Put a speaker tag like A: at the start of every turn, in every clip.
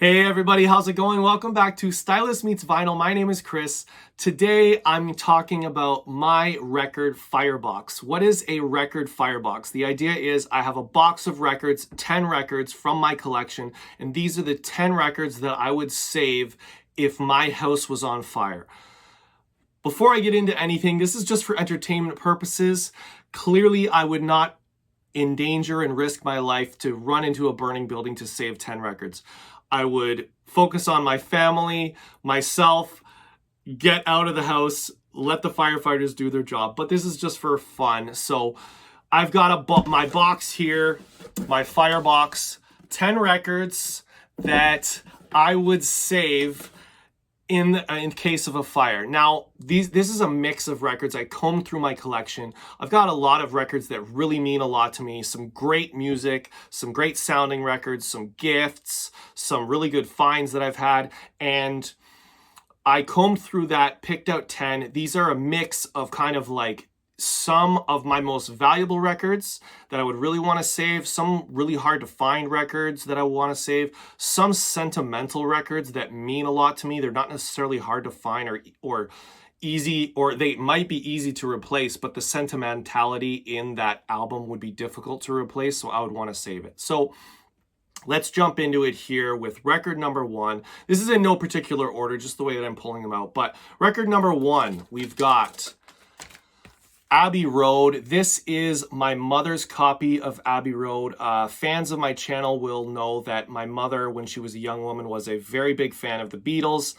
A: Hey everybody, how's it going? Welcome back to Stylist Meets Vinyl. My name is Chris. Today I'm talking about my record Firebox. What is a record Firebox? The idea is I have a box of records, 10 records from my collection, and these are the 10 records that I would save if my house was on fire. Before I get into anything, this is just for entertainment purposes. Clearly, I would not endanger and risk my life to run into a burning building to save 10 records. I would focus on my family, myself, get out of the house, let the firefighters do their job. But this is just for fun. So I've got my box here, my Firebox, 10 records that I would save in case of a fire. Now, this is a mix of records. I combed through my collection. I've got a lot of records that really mean a lot to me. Some great music, some great sounding records, some gifts, some really good finds that I've had. And I combed through that, picked out 10. These are a mix of kind of like some of my most valuable records that I would really want to save, some really hard to find records that I want to save, some sentimental records that mean a lot to me. They're not necessarily hard to find or easy, or they might be easy to replace, but the sentimentality in that album would be difficult to replace, so I would want to save it. So let's jump into it here with record number one. This is in no particular order, just the way that I'm pulling them out. But record number one, we've got Abbey Road. This is my mother's copy of Abbey Road. Fans of my channel will know that my mother, when she was a young woman, was a very big fan of the Beatles.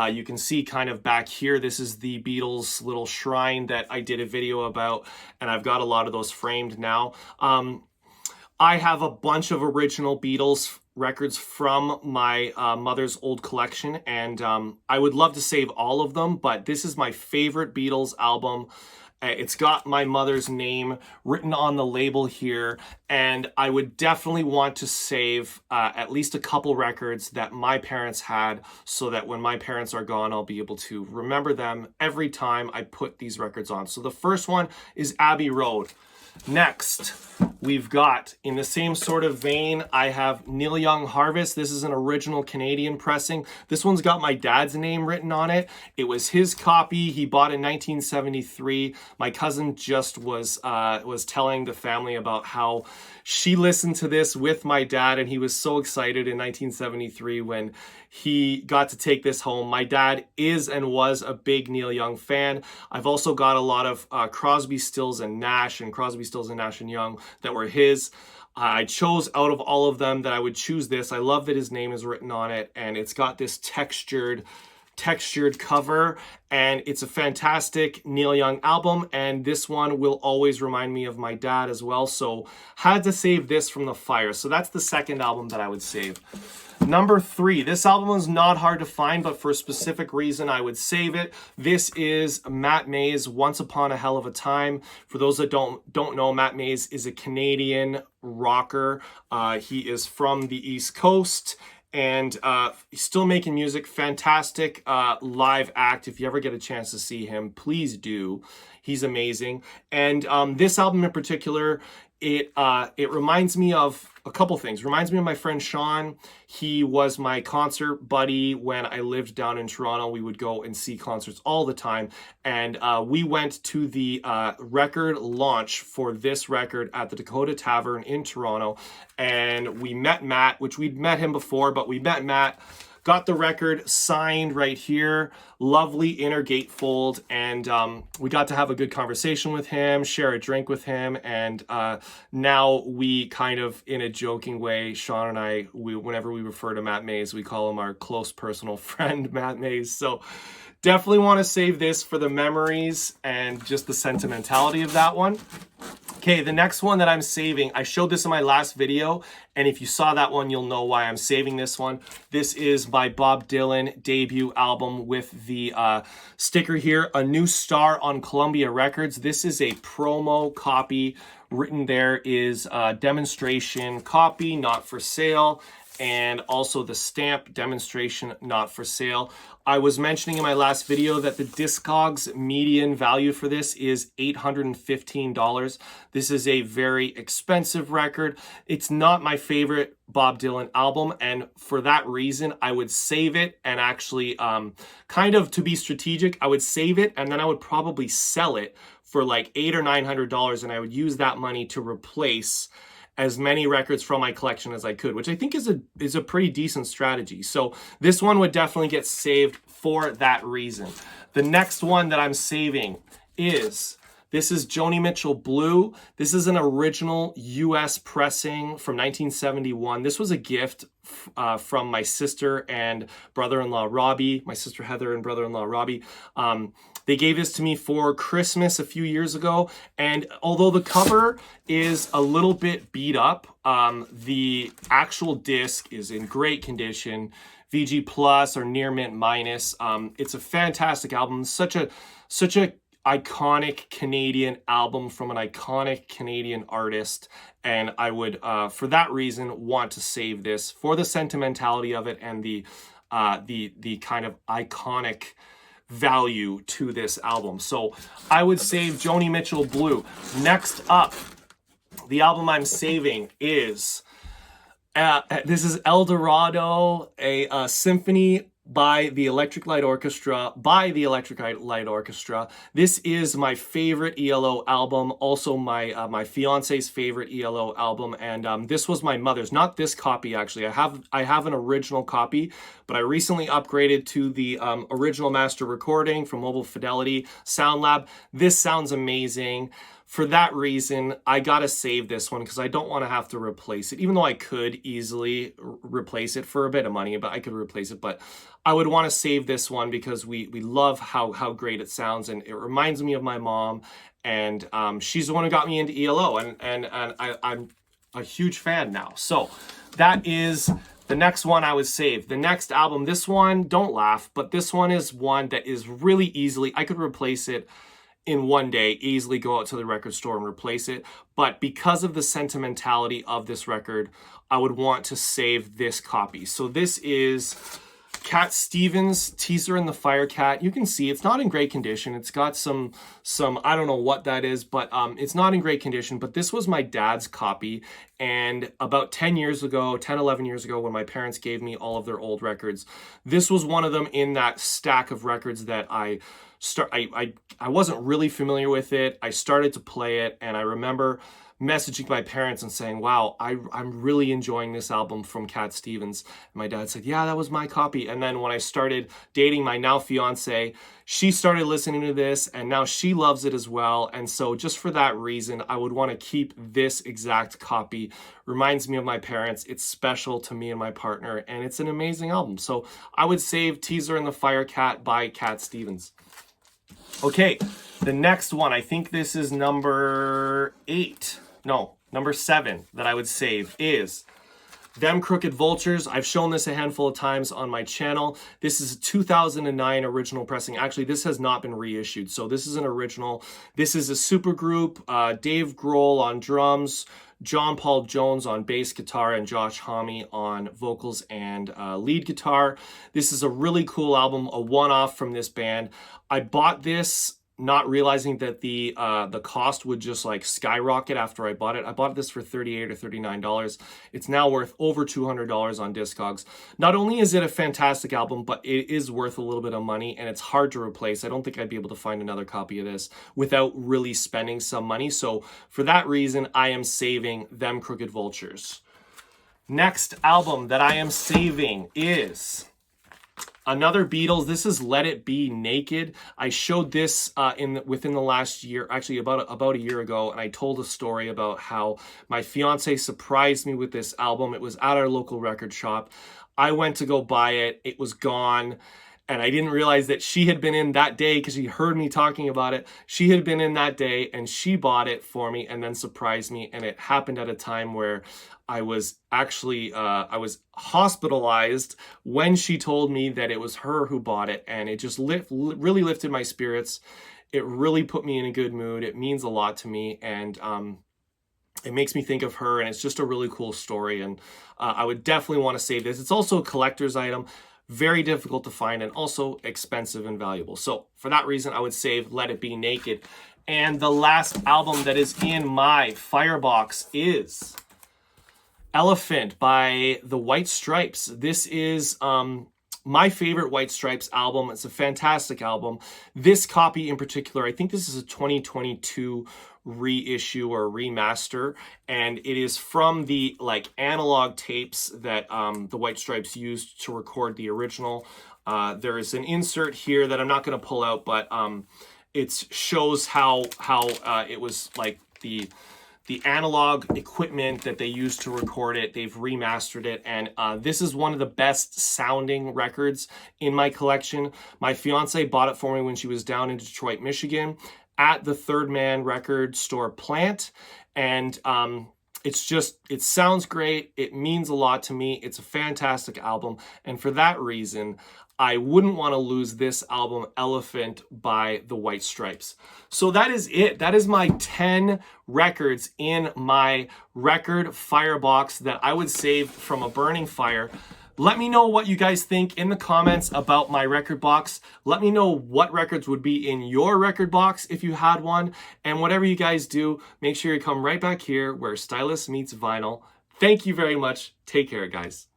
A: You can see kind of back here, this is the Beatles little shrine that I did a video about, and I've got a lot of those framed now. I have a bunch of original Beatles records from my mother's old collection, and I would love to save all of them, but this is my favorite Beatles album. It's got my mother's name written on the label here, and I would definitely want to save at least a couple records that my parents had, so that when my parents are gone, I'll be able to remember them every time I put these records on. So the first one is Abbey Road. Next, we've got, in the same sort of vein, I have Neil Young Harvest. This is an original Canadian pressing. This one's got my dad's name written on it. It was his copy. He bought it in 1973. My cousin just was telling the family about how she listened to this with my dad, and he was so excited in 1973 when he got to take this home. My dad is and was a big Neil Young fan. I've also got a lot of Crosby, Stills, and Nash, and Crosby, Stills, and Nash and Young that were his. I chose out of all of them that I would choose this. I love that his name is written on it, and it's got this textured cover, and it's a fantastic Neil Young album, and this one will always remind me of my dad as well, so had to save this from the fire. So that's the second album that I would save. Number three, this album is not hard to find, but for a specific reason I would save it. This is Matt Mays' Once Upon a Hell of a Time. For those that don't know, Matt Mays is a Canadian rocker. He is from the East Coast, and he's still making music. Fantastic live act. If you ever get a chance to see him, please do. He's amazing. And this album in particular, it reminds me of a couple things. Reminds me of my friend Sean. He was my concert buddy when I lived down in Toronto. We would go and see concerts all the time. And we went to the record launch for this record at the Dakota Tavern in Toronto. And we met Matt, which we'd met him before, but we met Matt. Got the record signed right here, lovely inner gatefold, and we got to have a good conversation with him, share a drink with him, and now we kind of, in a joking way, Sean and I, whenever we refer to Matt Mays, we call him our close personal friend, Matt Mays. So definitely want to save this for the memories and just the sentimentality of that one. Okay, the next one that I'm saving, I showed this in my last video, and if you saw that one, you'll know why I'm saving this one. This is my Bob Dylan debut album with the sticker here, A New Star on Columbia Records. This is a promo copy. Written there is a demonstration copy, not for sale. and also the stamp demonstration not for sale. I was mentioning in my last video that the Discogs median value for this is $815. This is a very expensive record. It's not my favorite Bob Dylan album, and for that reason I would save it, and actually kind of to be strategic, I would save it and then I would probably sell it for like $800 or $900, and I would use that money to replace as many records from my collection as I could, which I think is a pretty decent strategy. So this one would definitely get saved for that reason. The next one that I'm saving is, this is Joanie Mitchell Blue. This is an original US pressing from 1971. This was a gift from my sister and brother-in-law Robbie, my sister Heather and brother-in-law Robbie. They gave this to me for Christmas a few years ago, and although the cover is a little bit beat up, the actual disc is in great condition, VG plus or near mint minus. It's a fantastic album, such a iconic Canadian album from an iconic Canadian artist, and I would, for that reason, want to save this for the sentimentality of it and the kind of iconic value to this album. So I would save Joanie Mitchell Blue. Next up, the album I'm saving is this is El Dorado, a symphony by the Electric Light Orchestra, This is my favorite ELO album, also my my fiance's favorite ELO album, and this was my mother's, not this copy actually. I have an original copy, but I recently upgraded to the original master recording from Mobile Fidelity Sound Lab. This sounds amazing. For that reason, I gotta save this one because I don't want to have to replace it, even though I could easily replace it for a bit of money, but I could replace it. But I would want to save this one because we love how great it sounds, and it reminds me of my mom, and she's the one who got me into ELO, and I'm a huge fan now. So that is the next one I would save. The next album, this one, don't laugh, but this one is one that is really easily, I could replace it in one day, easily go out to the record store and replace it. But because of the sentimentality of this record, I would want to save this copy. So this is Cat Stevens' Teaser and the Fire Cat. You can see it's not in great condition. It's got some I don't know what that is, but it's not in great condition. But this was my dad's copy, and about 11 years ago, when my parents gave me all of their old records, this was one of them in that stack of records that I wasn't really familiar with it. I started to play it, and I remember messaging my parents and saying, wow, I'm really enjoying this album from Cat Stevens. And my dad said, yeah, that was my copy. And then when I started dating my now fiance, she started listening to this, and now she loves it as well. And so just for that reason, I would want to keep this exact copy. Reminds me of my parents. It's special to me and my partner, and it's an amazing album. So I would save Teaser and the Fire Cat by Cat Stevens. Okay, the next one, I think this is number 7 that I would save, is Them Crooked Vultures. I've shown this a handful of times on my channel. This is a 2009 original pressing. Actually, this has not been reissued, so this is an original. This is a supergroup, Dave Grohl on drums, John Paul Jones on bass guitar, and Josh Homme on vocals and lead guitar. This is a really cool album, a one-off from this band. I bought this not realizing that the cost would just like skyrocket after I bought it. I bought this for $38 or $39. It's now worth over $200 on Discogs. Not only is it a fantastic album, but it is worth a little bit of money, and it's hard to replace. I don't think I'd be able to find another copy of this without really spending some money. So for that reason, I am saving Them Crooked Vultures. Next album that I am saving is another Beatles. This is Let It Be Naked. I showed this within the last year, actually about a year ago, and I told a story about how my fiance surprised me with this album. It was at our local record shop. I went to go buy it. It was gone. And I didn't realize that she had been in that day because she heard me talking about it. She had been in that day and she bought it for me and then surprised me. And it happened at a time where I was actually, I was hospitalized when she told me that it was her who bought it. And it just really lifted my spirits. It really put me in a good mood. It means a lot to me. And it makes me think of her, and it's just a really cool story, and I would definitely want to save this. It's also a collector's item, very difficult to find, and also expensive and valuable. So for that reason, I would save Let It Be Naked. And the last album that is in my Firebox is Elephant by the White Stripes. This is my favorite White Stripes album. It's a fantastic album. This copy in particular, I think this is a 2022 reissue or remaster, and it is from the like analog tapes that the White Stripes used to record the original. There is an insert here that I'm not going to pull out, but it shows how it was like the analog equipment that they used to record it. They've remastered it, and this is one of the best sounding records in my collection. My fiance bought it for me when she was down in Detroit, Michigan at the Third Man record store plant, and it sounds great. It means a lot to me. It's a fantastic album, and for that reason, I wouldn't want to lose this album, Elephant by the White Stripes. So that is it. That is my 10 records in my record firebox that I would save from a burning fire. Let me know what you guys think in the comments about my record box. Let me know what records would be in your record box if you had one. And whatever you guys do, make sure you come right back here where Stylus meets vinyl. Thank you very much. Take care, guys.